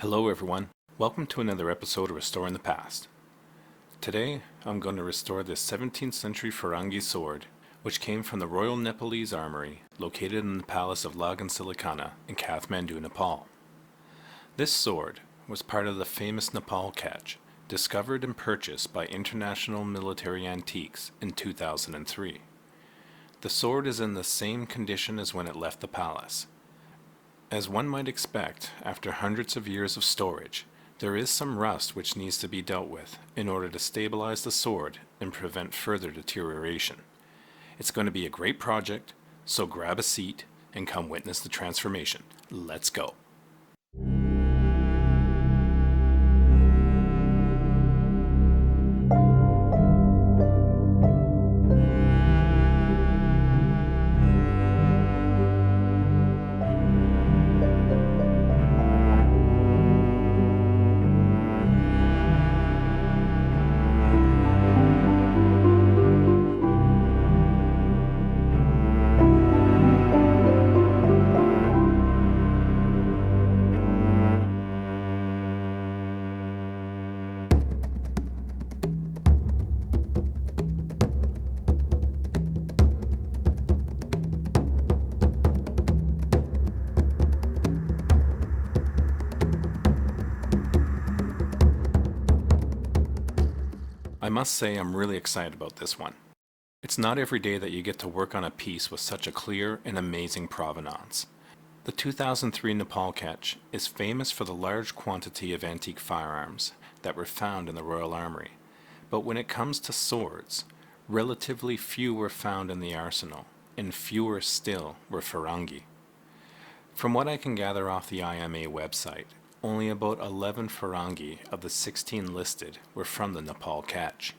Hello everyone, welcome to another episode of Restoring the Past. Today I'm going to restore this 17th century Firangi sword, which came from the Royal Nepalese Armory located in the Palace of Lagan Silikhana in Kathmandu, Nepal. This sword was part of the famous Nepal catch, discovered and purchased by International Military Antiques in 2003. The sword is in the same condition as when it left the palace. As one might expect, after hundreds of years of storage, there is some rust which needs to be dealt with in order to stabilize the sword and prevent further deterioration. It's going to be a great project, so grab a seat and come witness the transformation. Let's go. I must say I'm really excited about this one. It's not every day that you get to work on a piece with such a clear and amazing provenance. The 2003 Nepal catch is famous for the large quantity of antique firearms that were found in the Royal Armory, but when it comes to swords, relatively few were found in the arsenal, and fewer still were Firangi. From what I can gather off the IMA website, only about 11 Firangi of the 16 listed were from the Nepal catch.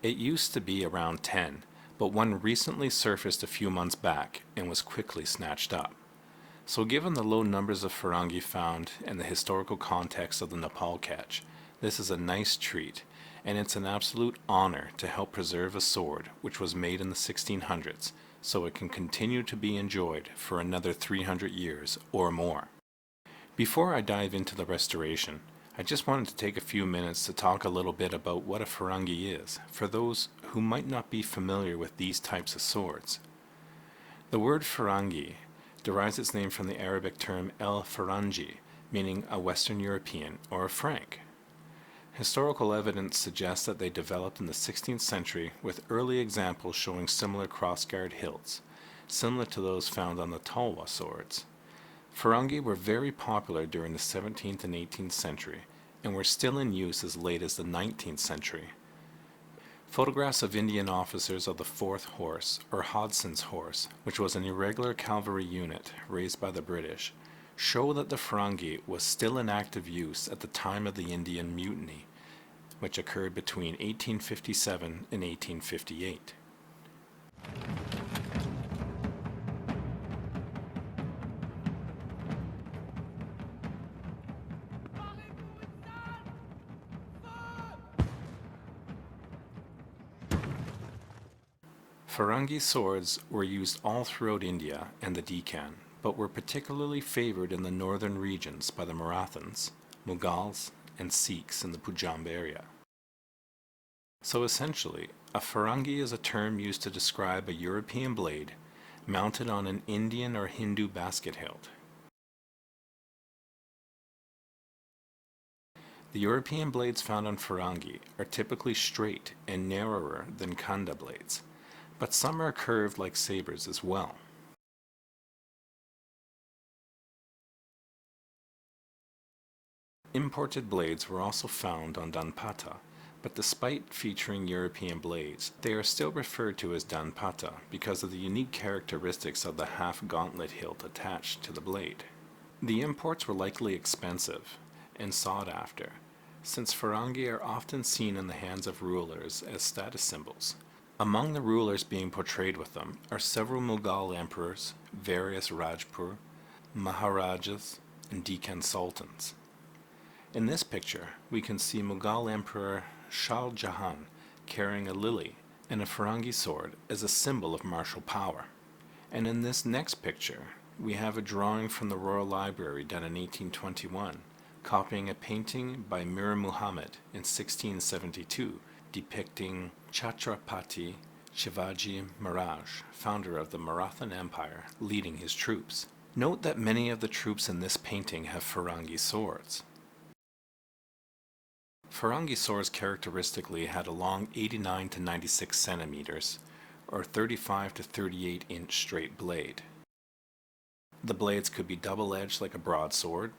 It used to be around 10, but one recently surfaced a few months back and was quickly snatched up. So given the low numbers of Firangi found and the historical context of the Nepal catch, this is a nice treat, and it's an absolute honor to help preserve a sword which was made in the 1600s, so it can continue to be enjoyed for another 300 years or more. Before I dive into the restoration, I just wanted to take a few minutes to talk a little bit about what a Firangi is, for those who might not be familiar with these types of swords. The word Firangi derives its name from the Arabic term el-Firangi, meaning a Western European or a Frank. Historical evidence suggests that they developed in the 16th century with early examples showing similar crossguard hilts, similar to those found on the Talwa swords. Firangi were very popular during the 17th and 18th century and were still in use as late as the 19th century. Photographs of Indian officers of the 4th Horse, or Hodson's Horse, which was an irregular cavalry unit raised by the British, show that the Firangi was still in active use at the time of the Indian Mutiny, which occurred between 1857 and 1858. Firangi swords were used all throughout India and the Deccan, but were particularly favored in the northern regions by the Marathans, Mughals, and Sikhs in the Punjab area. So essentially, a Firangi is a term used to describe a European blade mounted on an Indian or Hindu basket hilt. The European blades found on Firangi are typically straight and narrower than Khanda blades, but some are curved like sabers as well. Imported blades were also found on Danpata, but despite featuring European blades, they are still referred to as Danpata because of the unique characteristics of the half-gauntlet hilt attached to the blade. The imports were likely expensive and sought after, since Firangi are often seen in the hands of rulers as status symbols. Among the rulers being portrayed with them are several Mughal emperors, various Rajpur, Maharajas, and Deccan sultans. In this picture, we can see Mughal Emperor Shah Jahan carrying a lily and a Firangi sword as a symbol of martial power. And in this next picture, we have a drawing from the Royal Library done in 1821 copying a painting by Mir Muhammad in 1672 depicting Chhatrapati Shivaji Maharaj, founder of the Marathan Empire, leading his troops. Note that many of the troops in this painting have Firangi swords. Firangi swords characteristically had a long 89 to 96 centimeters, or 35 to 38 inch straight blade. The blades could be double-edged like a broadsword,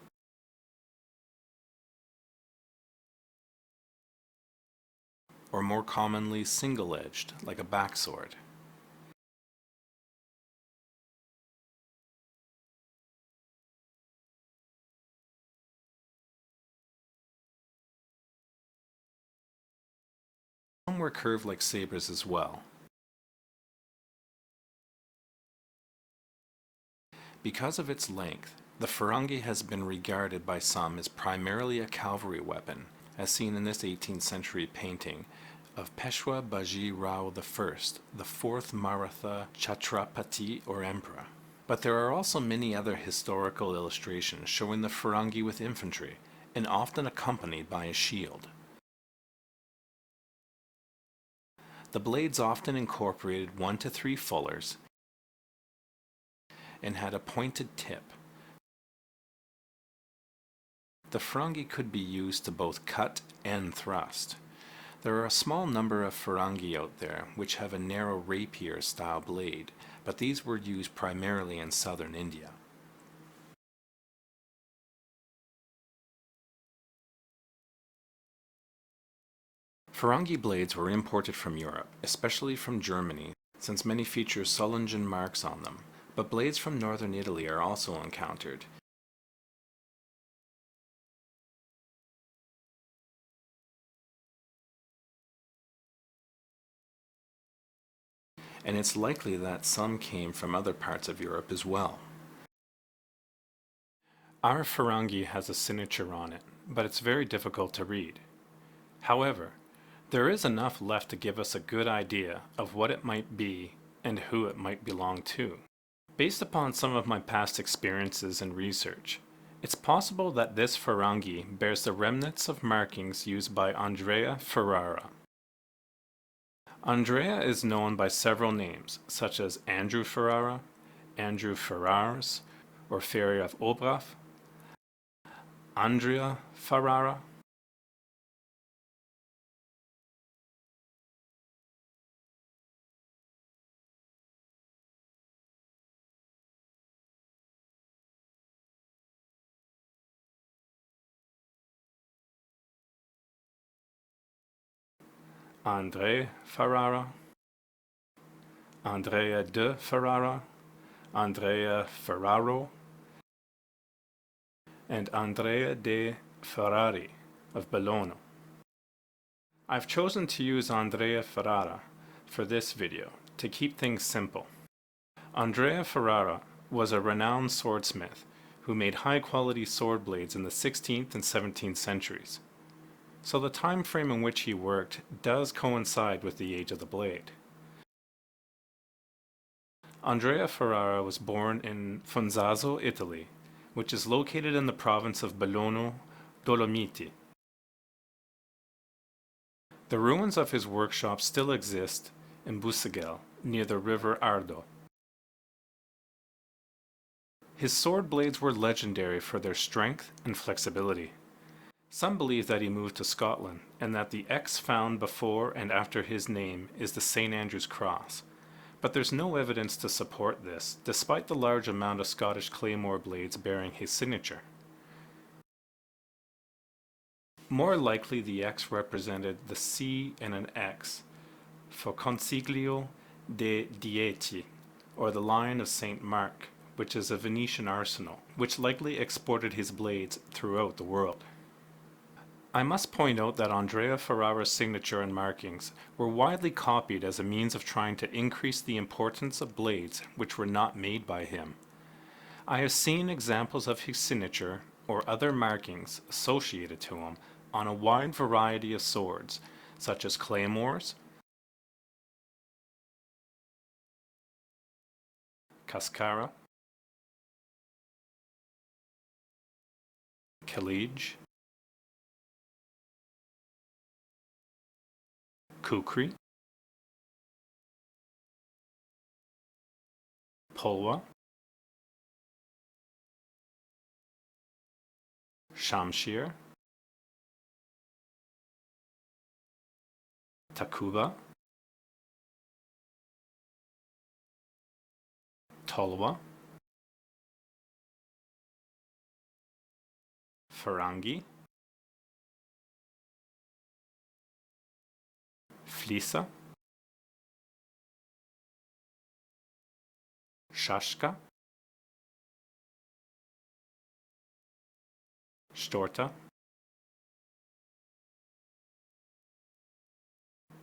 or more commonly single-edged like a backsword. Some were curved like sabers as well. Because of its length, the Firangi has been regarded by some as primarily a cavalry weapon, as seen in this 18th century painting of Peshwa Baji Rao I, the fourth Maratha Chhatrapati or emperor. But there are also many other historical illustrations showing the Firangi with infantry, and often accompanied by a shield. The blades often incorporated 1 to 3 fullers and had a pointed tip. The Firangi could be used to both cut and thrust. There are a small number of Firangi out there which have a narrow rapier style blade, but these were used primarily in southern India. Firangi blades were imported from Europe, especially from Germany, since many feature Solingen marks on them, but blades from northern Italy are also encountered. And it's likely that some came from other parts of Europe as well. Our Firangi has a signature on it, but it's very difficult to read. However, there is enough left to give us a good idea of what it might be and who it might belong to. Based upon some of my past experiences and research, it's possible that this Firangi bears the remnants of markings used by Andrea Ferara. Andrea is known by several names, such as Andrew Ferrara, Andrew Ferrars, or Ferry of Obraf, Andrea Ferrara, André Ferrara, Andrea de Ferrara, Andrea Ferraro, and Andrea de Ferrari of Bologna. I've chosen to use Andrea Ferrara for this video to keep things simple. Andrea Ferrara was a renowned swordsmith who made high-quality sword blades in the 16th and 17th centuries. So the time frame in which he worked does coincide with the age of the blade. Andrea Ferrara was born in Fonzaso, Italy, which is located in the province of Bologna, Dolomiti. The ruins of his workshop still exist in Busegel, near the river Ardo. His sword blades were legendary for their strength and flexibility. Some believe that he moved to Scotland, and that the X found before and after his name is the St. Andrew's Cross. But there's no evidence to support this, despite the large amount of Scottish claymore blades bearing his signature. More likely the X represented the C and an X for Consiglio de' Dieci, or the Lion of St. Mark, which is a Venetian arsenal, which likely exported his blades throughout the world. I must point out that Andrea Ferrara's signature and markings were widely copied as a means of trying to increase the importance of blades which were not made by him. I have seen examples of his signature or other markings associated to him on a wide variety of swords, such as claymores, cascara, Khalij, Kukri, Pulwa, Shamshir, Takuba, Tolwa, Firangi, Flisa, Shashka, Storta,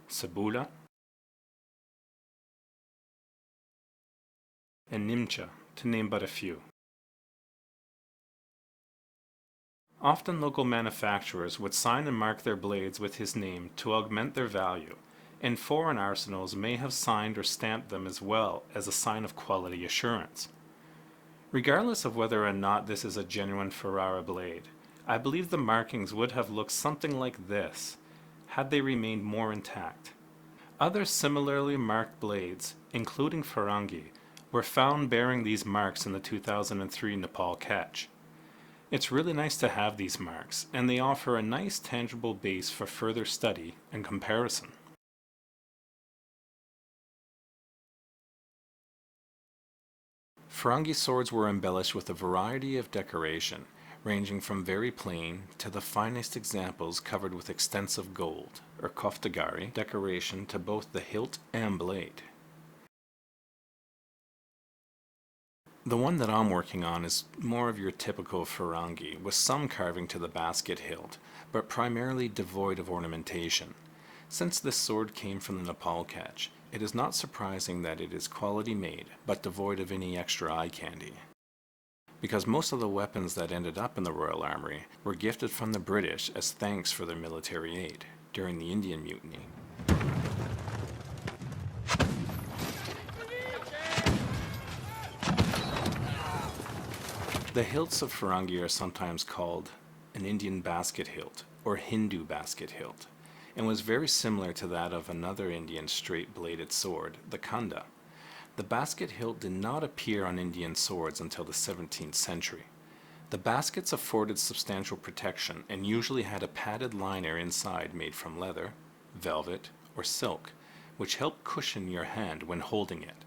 Sabula, and Nimcha, to name but a few. Often local manufacturers would sign and mark their blades with his name to augment their value, and foreign arsenals may have signed or stamped them as well as a sign of quality assurance. Regardless of whether or not this is a genuine Ferrara blade, I believe the markings would have looked something like this had they remained more intact. Other similarly marked blades, including Firangi, were found bearing these marks in the 2003 Nepal catch. It's really nice to have these marks, and they offer a nice tangible base for further study and comparison. Firangi swords were embellished with a variety of decoration, ranging from very plain to the finest examples covered with extensive gold, or koftagari, decoration to both the hilt and blade. The one that I'm working on is more of your typical Firangi, with some carving to the basket hilt, but primarily devoid of ornamentation. Since this sword came from the Nepal catch, it is not surprising that it is quality made, but devoid of any extra eye candy. Because most of the weapons that ended up in the Royal Armoury were gifted from the British as thanks for their military aid during the Indian Mutiny. The hilts of Firangi are sometimes called an Indian basket hilt or Hindu basket hilt, and was very similar to that of another Indian straight-bladed sword, the Khanda. The basket hilt did not appear on Indian swords until the 17th century. The baskets afforded substantial protection and usually had a padded liner inside made from leather, velvet, or silk, which helped cushion your hand when holding it.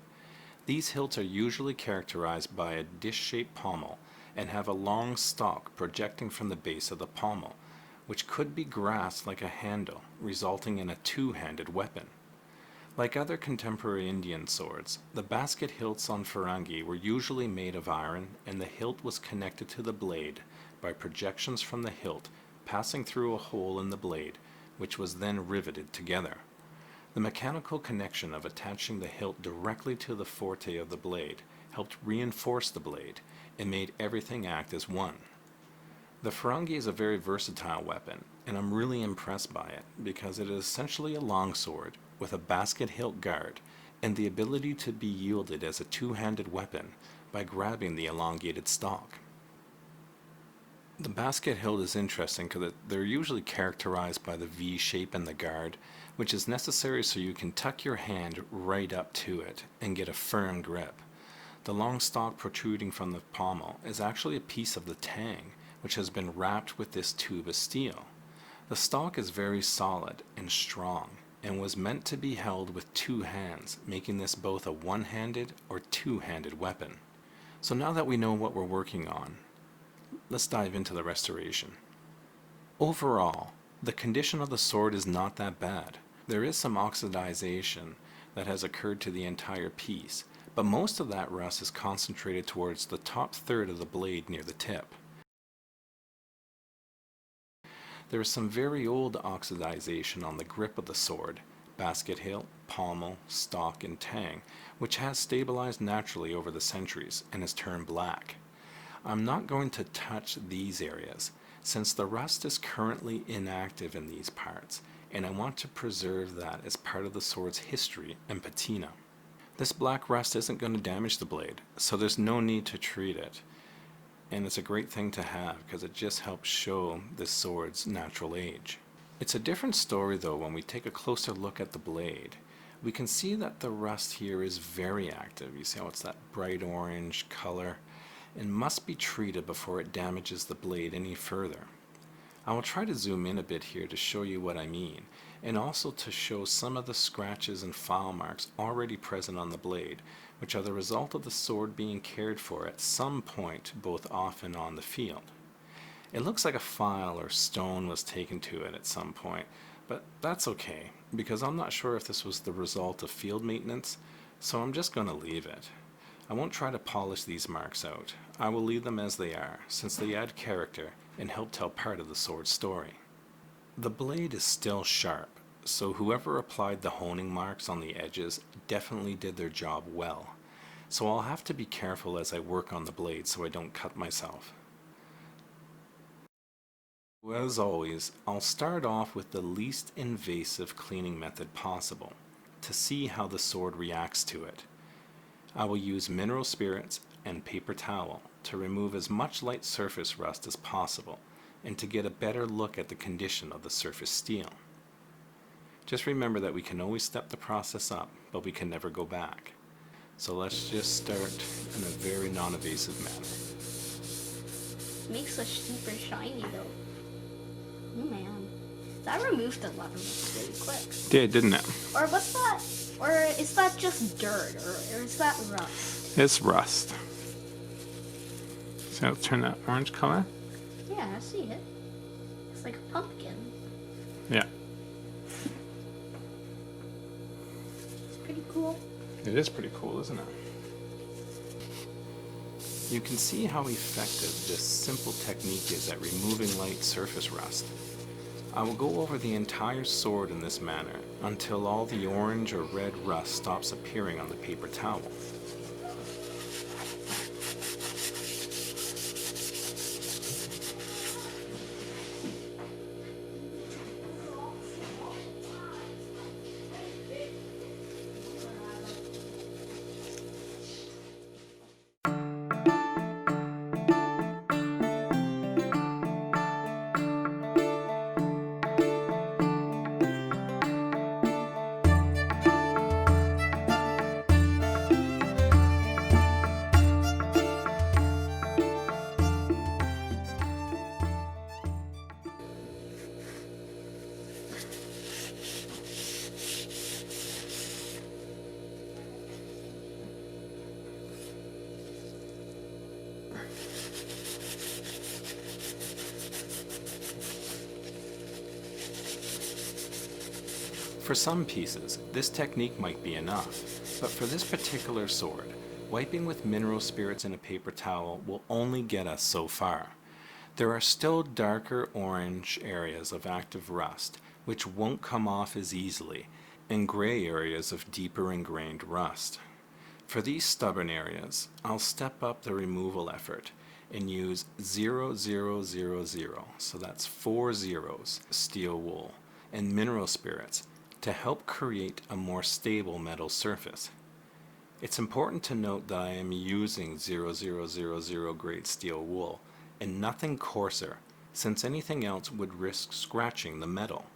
These hilts are usually characterized by a dish-shaped pommel and have a long stalk projecting from the base of the pommel, which could be grasped like a handle, resulting in a two-handed weapon. Like other contemporary Indian swords, the basket hilts on Firangi were usually made of iron, and the hilt was connected to the blade by projections from the hilt passing through a hole in the blade, which was then riveted together. The mechanical connection of attaching the hilt directly to the forte of the blade helped reinforce the blade and made everything act as one. The Firangi is a very versatile weapon, and I'm really impressed by it because it is essentially a longsword with a basket hilt guard and the ability to be wielded as a two-handed weapon by grabbing the elongated stalk. The basket hilt is interesting because they're usually characterized by the V shape in the guard, which is necessary so you can tuck your hand right up to it and get a firm grip. The long stalk protruding from the pommel is actually a piece of the tang, which has been wrapped with this tube of steel. The stalk is very solid and strong, and was meant to be held with two hands, making this both a one-handed or two-handed weapon. So now that we know what we're working on, let's dive into the restoration. Overall, the condition of the sword is not that bad. There is some oxidization that has occurred to the entire piece, but most of that rust is concentrated towards the top third of the blade near the tip. There is some very old oxidization on the grip of the sword, basket hilt, pommel, stock, and tang, which has stabilized naturally over the centuries and has turned black. I'm not going to touch these areas, since the rust is currently inactive in these parts, and I want to preserve that as part of the sword's history and patina. This black rust isn't going to damage the blade, so there's no need to treat it. and it's a great thing to have because it just helps show this sword's natural age. It's a different story though when we take a closer look at the blade. We can see that the rust here is very active. You see how it's that bright orange color and must be treated before it damages the blade any further. I will try to zoom in a bit here to show you what I mean, and also to show some of the scratches and file marks already present on the blade, which are the result of the sword being cared for at some point both off and on the field. It looks like a file or stone was taken to it at some point, but that's okay, because I'm not sure if this was the result of field maintenance, so I'm just going to leave it. I won't try to polish these marks out. I will leave them as they are, since they add character and help tell part of the sword's story. The blade is still sharp, so whoever applied the honing marks on the edges definitely did their job well. So I'll have to be careful as I work on the blade so I don't cut myself. As always, I'll start off with the least invasive cleaning method possible to see how the sword reacts to it. I will use mineral spirits and paper towel to remove as much light surface rust as possible and to get a better look at the condition of the surface steel. Just remember that we can always step the process up, but we can never go back. So let's just start in a very non-invasive manner. Makes it super shiny though. Oh man, that removed a lot of rust really quick. Did, didn't it? Or what's that? Or is that just dirt? Or is that rust? It's rust. So it'll turn that orange color? Yeah, I see it. It's like a pumpkin. Yeah. It's pretty cool. It is pretty cool, isn't it? You can see how effective this simple technique is at removing light surface rust. I will go over the entire sword in this manner until all the orange or red rust stops appearing on the paper towel. For some pieces, this technique might be enough, but for this particular sword, wiping with mineral spirits in a paper towel will only get us so far. There are still darker orange areas of active rust, which won't come off as easily, and gray areas of deeper ingrained rust. For these stubborn areas, I'll step up the removal effort and use 0000, so that's 4 zeros, steel wool, and mineral spirits to help create a more stable metal surface. It's important to note that I am using 0000 grade steel wool and nothing coarser, since anything else would risk scratching the metal.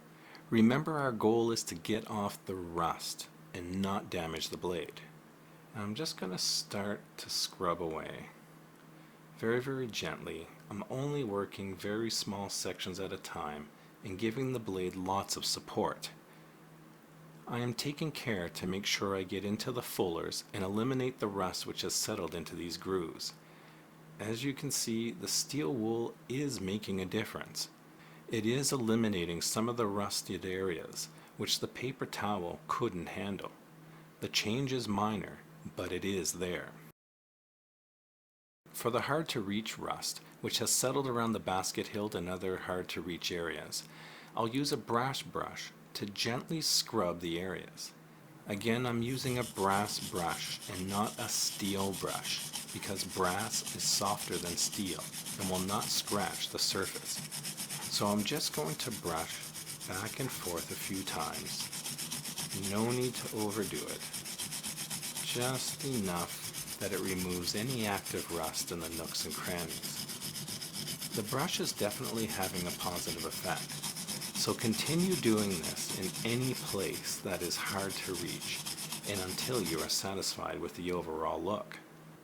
Remember, our goal is to get off the rust and not damage the blade. I'm just going to start to scrub away. Very, very gently. I'm only working very small sections at a time and giving the blade lots of support. I am taking care to make sure I get into the fullers and eliminate the rust which has settled into these grooves. As you can see, the steel wool is making a difference. It is eliminating some of the rusted areas which the paper towel couldn't handle. The change is minor, but it is there. For the hard-to-reach rust, which has settled around the basket hilt and other hard-to-reach areas, I'll use a brass brush to gently scrub the areas. Again, I'm using a brass brush and not a steel brush, because brass is softer than steel and will not scratch the surface. So I'm just going to brush back and forth a few times. No need to overdo it. Just enough that it removes any active rust in the nooks and crannies. The brush is definitely having a positive effect, so continue doing this in any place that is hard to reach and until you are satisfied with the overall look.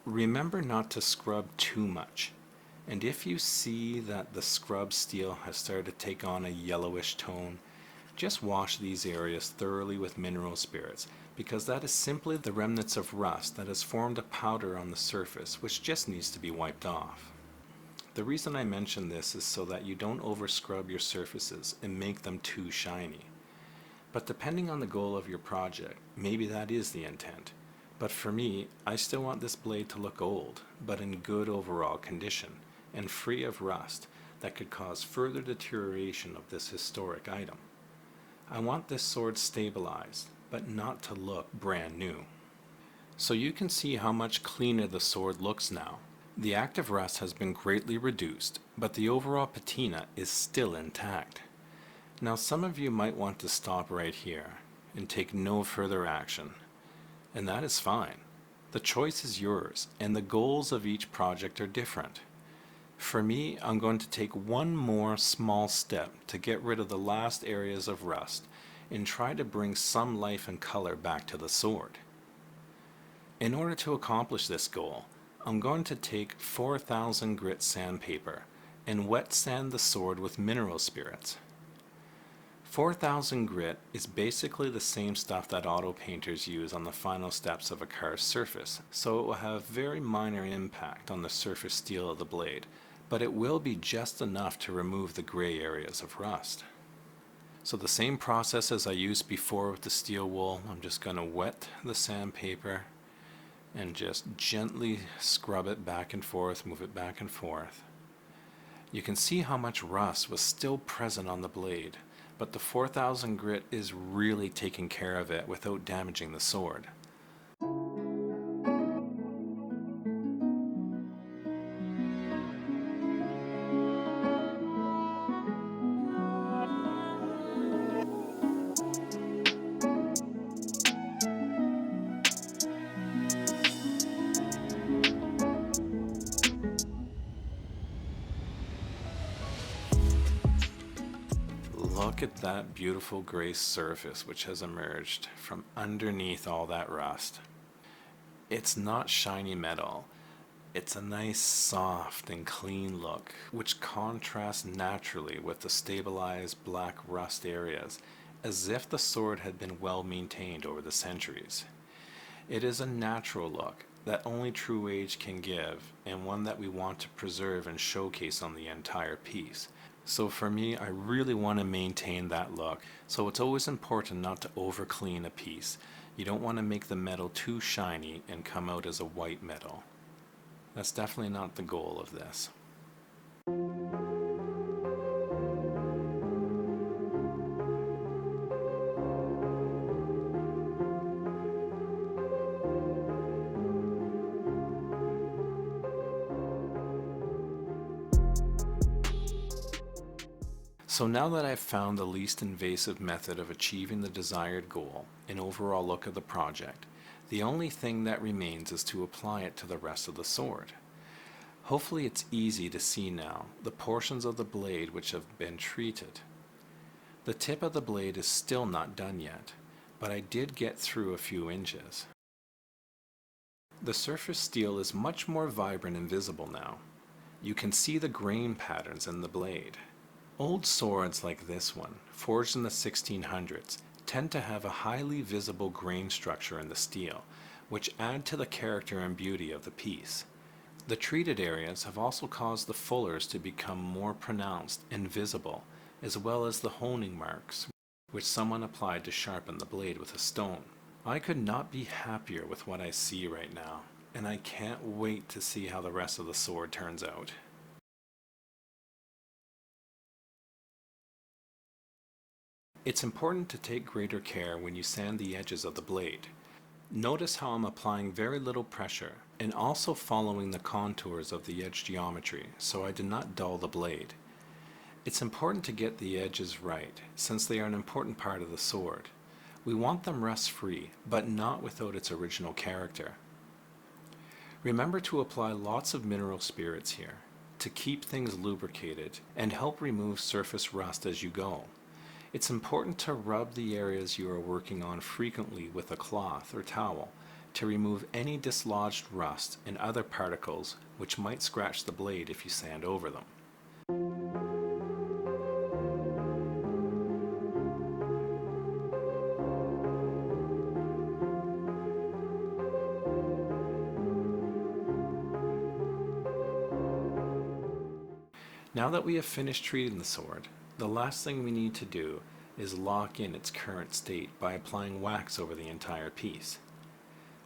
Remember not to scrub too much, and if you see that the scrub steel has started to take on a yellowish tone, just wash these areas thoroughly with mineral spirits, because that is simply the remnants of rust that has formed a powder on the surface which just needs to be wiped off. The reason I mention this is so that you don't over scrub your surfaces and make them too shiny. But depending on the goal of your project, maybe that is the intent. But for me, I still want this blade to look old, but in good overall condition, and free of rust that could cause further deterioration of this historic item. I want this sword stabilized, but not to look brand new. So you can see how much cleaner the sword looks now. The active rust has been greatly reduced, but the overall patina is still intact. Now some of you might want to stop right here and take no further action, and that is fine. The choice is yours, and the goals of each project are different. For me, I'm going to take one more small step to get rid of the last areas of rust and try to bring some life and color back to the sword. In order to accomplish this goal, I'm going to take 4,000 grit sandpaper and wet sand the sword with mineral spirits. 4,000 grit is basically the same stuff that auto painters use on the final steps of a car's surface, so it will have very minor impact on the surface steel of the blade, but it will be just enough to remove the gray areas of rust. So the same process as I used before with the steel wool, I'm just going to wet the sandpaper and just gently scrub it back and forth, move it back and forth. You can see how much rust was still present on the blade, but the 4,000 grit is really taking care of it without damaging the sword. Look at that beautiful gray surface which has emerged from underneath all that rust. It's not shiny metal. It's a nice soft and clean look which contrasts naturally with the stabilized black rust areas, as if the sword had been well maintained over the centuries. It is a natural look that only true age can give, and one that we want to preserve and showcase on the entire piece. So for me, I really want to maintain that look, so it's always important not to over clean a piece. You don't want to make the metal too shiny and come out as a white metal. That's definitely not the goal of this. So now that I've found the least invasive method of achieving the desired goal and overall look of the project, the only thing that remains is to apply it to the rest of the sword. Hopefully it's easy to see now the portions of the blade which have been treated. The tip of the blade is still not done yet, but I did get through a few inches. The surface steel is much more vibrant and visible now. You can see the grain patterns in the blade. Old swords like this one, forged in the 1600s, tend to have a highly visible grain structure in the steel, which add to the character and beauty of the piece. The treated areas have also caused the fullers to become more pronounced and visible, as well as the honing marks, which someone applied to sharpen the blade with a stone. I could not be happier with what I see right now, and I can't wait to see how the rest of the sword turns out. It's important to take greater care when you sand the edges of the blade. Notice how I'm applying very little pressure and also following the contours of the edge geometry so I do not dull the blade. It's important to get the edges right since they are an important part of the sword. We want them rust-free, but not without its original character. Remember to apply lots of mineral spirits here to keep things lubricated and help remove surface rust as you go. It's important to rub the areas you are working on frequently with a cloth or towel to remove any dislodged rust and other particles which might scratch the blade if you sand over them. Now that we have finished treating the sword, the last thing we need to do is lock in its current state by applying wax over the entire piece.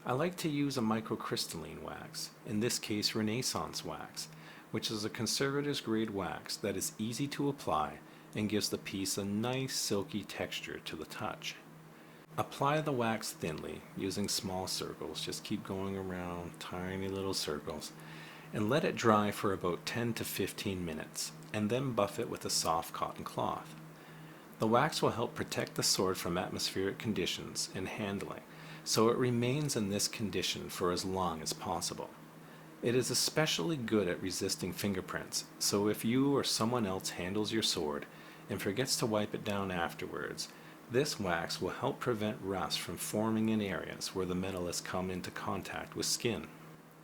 I like to use a microcrystalline wax, in this case Renaissance wax, which is a conservator's grade wax that is easy to apply and gives the piece a nice silky texture to the touch. Apply the wax thinly using small circles, just keep going around tiny little circles, and let it dry for about 10 to 15 minutes, and then buff it with a soft cotton cloth. The wax will help protect the sword from atmospheric conditions and handling, so it remains in this condition for as long as possible. It is especially good at resisting fingerprints, so if you or someone else handles your sword and forgets to wipe it down afterwards, this wax will help prevent rust from forming in areas where the metal has come into contact with skin.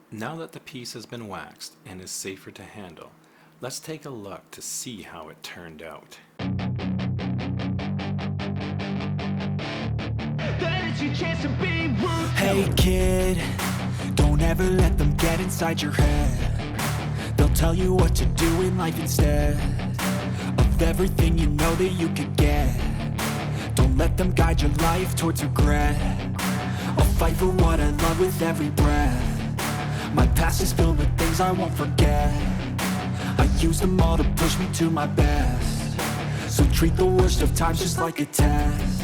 Now that the piece has been waxed and is safer to handle, let's take a look to see how it turned out. Hey kid, don't ever let them get inside your head. They'll tell you what to do in life instead of everything you know that you could get. Don't let them guide your life towards regret. I'll fight for what I love with every breath. My past is filled with things I won't forget. I use them all to push me to my best. So treat the worst of times just like a test.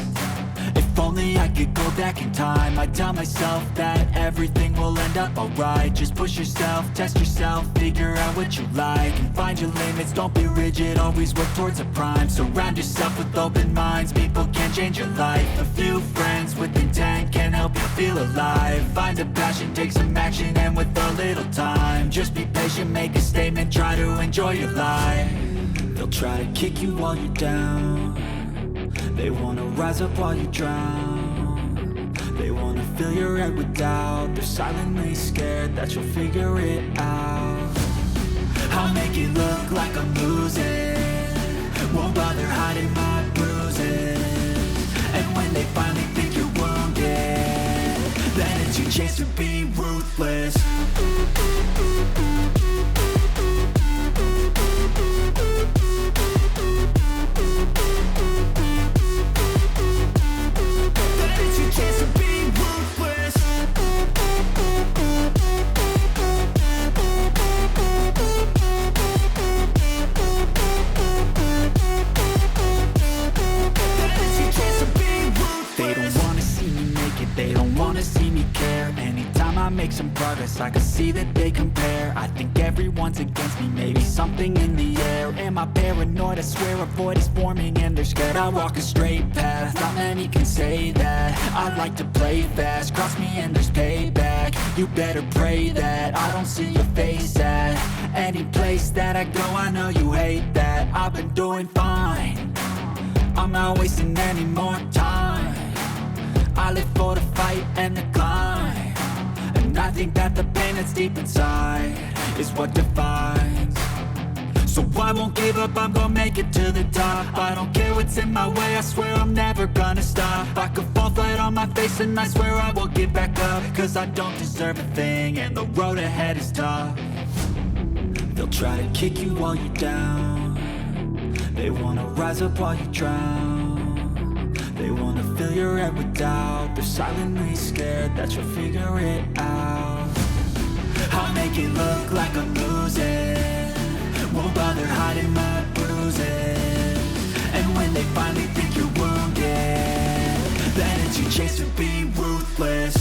If only I could go back in time, I'd tell myself that everything will end up alright. Just push yourself, test yourself, figure out what you like, and find your limits, don't be rigid, always work towards a prime. Surround yourself with open minds, people can change your life. A few friends with intent can help you feel alive. Find a passion, take some action, and with a little time, just be patient, make a statement, try to enjoy your life. They'll try to kick you while you're down. They wanna rise up while you drown. They wanna fill your head with doubt. They're silently scared that you'll figure it out. I'll make it look like I'm losing, won't bother hiding my bruises. And when they finally think you're wounded, then it's your chance to be ruthless. Make some progress, I can see that they compare. I think everyone's against me, maybe something in the air. Am I paranoid? I swear a void is forming and they're scared. I walk a straight path, not many can say that. I like to play fast, cross me and there's payback. You better pray that I don't see your face at any place that I go. I know you hate that. I've been doing fine, I'm not wasting any more time. I live for the fight and the climb. And I think that the pain that's deep inside is what defines. So I won't give up, I'm gonna make it to the top. I don't care what's in my way, I swear I'm never gonna stop. I could fall flat on my face and I swear I will get back up. Cause I don't deserve a thing and the road ahead is tough. They'll try to kick you while you're down. They wanna rise up while you drown. They wanna fill your head with doubt. They're silently scared that you'll figure it out. I'll make it look like I'm losing, won't bother hiding my bruises. And when they finally think you're wounded, then it's your chance to be ruthless.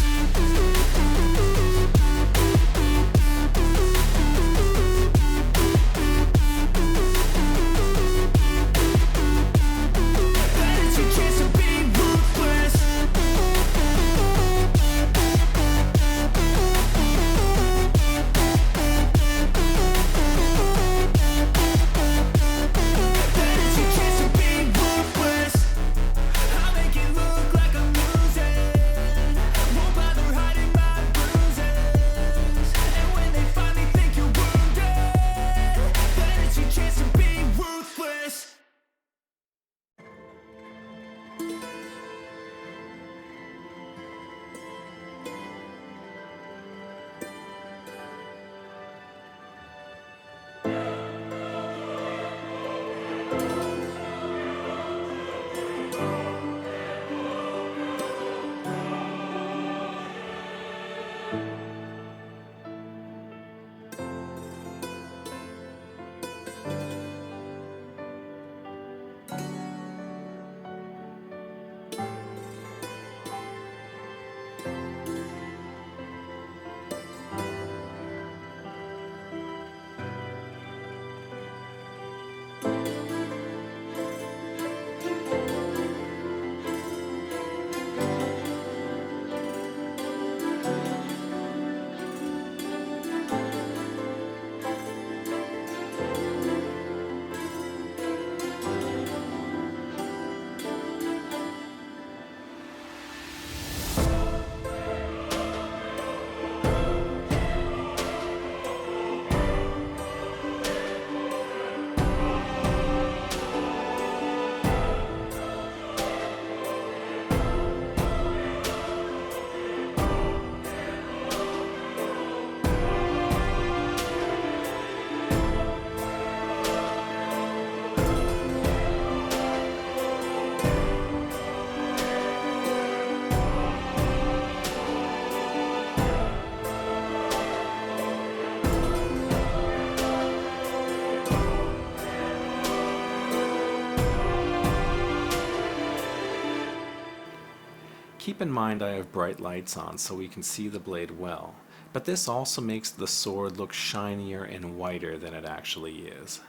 Keep in mind I have bright lights on so we can see the blade well, but this also makes the sword look shinier and whiter than it actually is.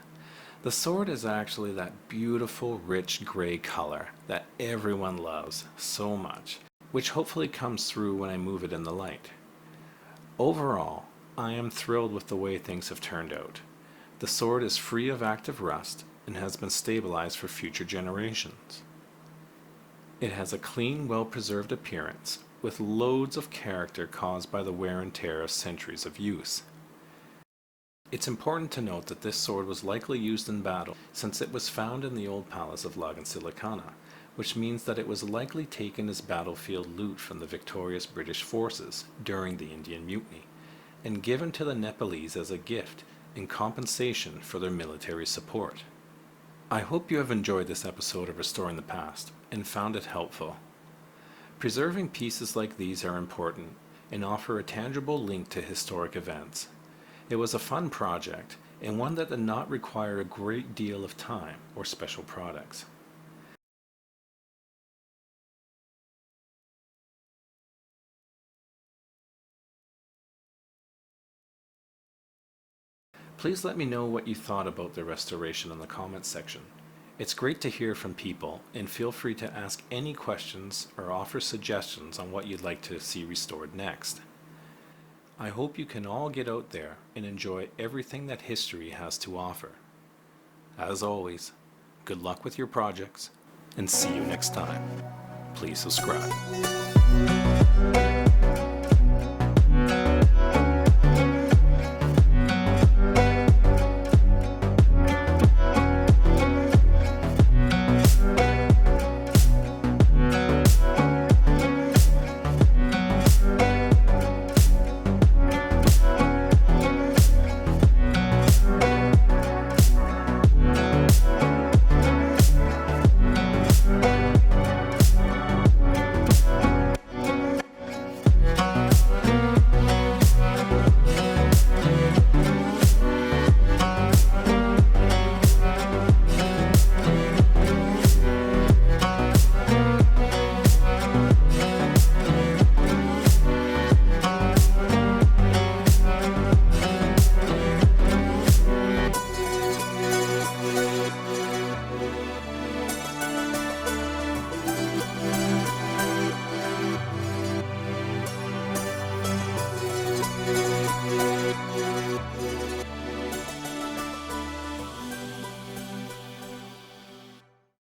The sword is actually that beautiful rich gray color that everyone loves so much, which hopefully comes through when I move it in the light. Overall, I am thrilled with the way things have turned out. The sword is free of active rust and has been stabilized for future generations. It has a clean, well-preserved appearance, with loads of character caused by the wear and tear of centuries of use. It's important to note that this sword was likely used in battle, since it was found in the old Palace of Lagan Silikhana, which means that it was likely taken as battlefield loot from the victorious British forces during the Indian Mutiny, and given to the Nepalese as a gift in compensation for their military support. I hope you have enjoyed this episode of Restoring the Past and found it helpful. Preserving pieces like these are important and offer a tangible link to historic events. It was a fun project and one that did not require a great deal of time or special products. Please let me know what you thought about the restoration in the comments section. It's great to hear from people, and feel free to ask any questions or offer suggestions on what you'd like to see restored next. I hope you can all get out there and enjoy everything that history has to offer. As always, good luck with your projects, and see you next time. Please subscribe.